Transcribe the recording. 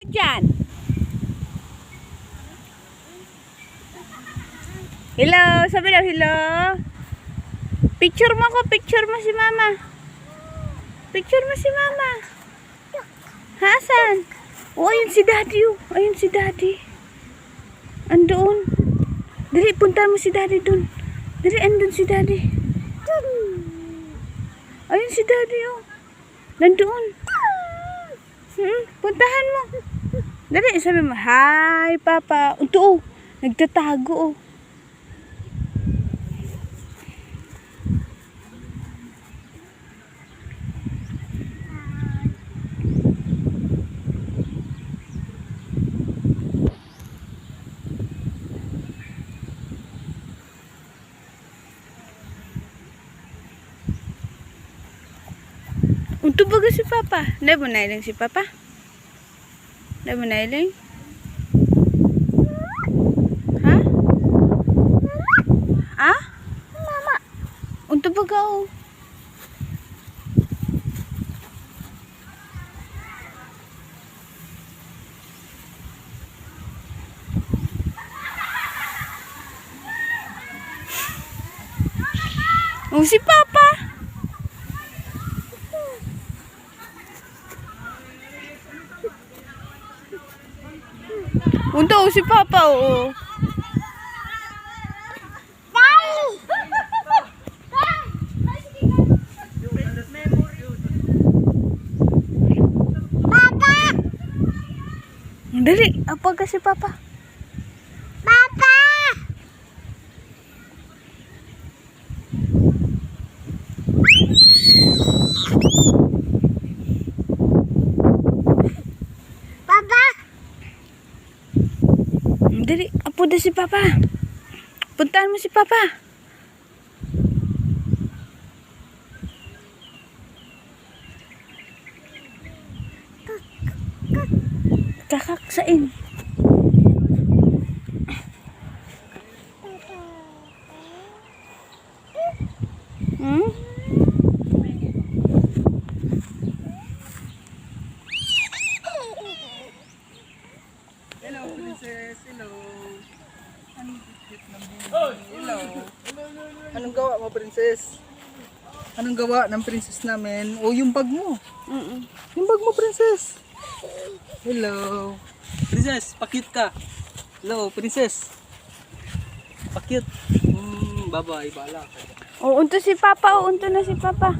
Diyan. Hello, sabi daw hello. Picture mo ko, picture mo si mama. Picture mo si mama. Hasan. Oh, ayun si daddy. Oh. Ayun si daddy. Andoon. Dali, punta mo si daddy dun. Dali, andun si daddy. Ayun si daddy. Oh. Nandoon. Puntahan mo. Dali, sabi mo, hi, papa. Ito, oh. Nagtatago, oh. Untuk bagus si papa. Dah menailing si papa. Dah menailing. Hah? Ah? Mama. Untuk bagau. Oh, si papa. Untuk si papa, oh. Papa. Dali, apa kasih papa? Papa. Dali, apa dah si papa? Puntahan mo si papa. Kakaksain. Hello, princess. Hello. Hello. Anong gawa mo, princess? Anong gawa ng princess namin? Oh, yung bag mo. Yung bag mo, princess. Hello. Princess, pakit ka. Hello, princess. Pakit. Bye-bye. Baala. Oh, unto si papa, oh, unto na si papa.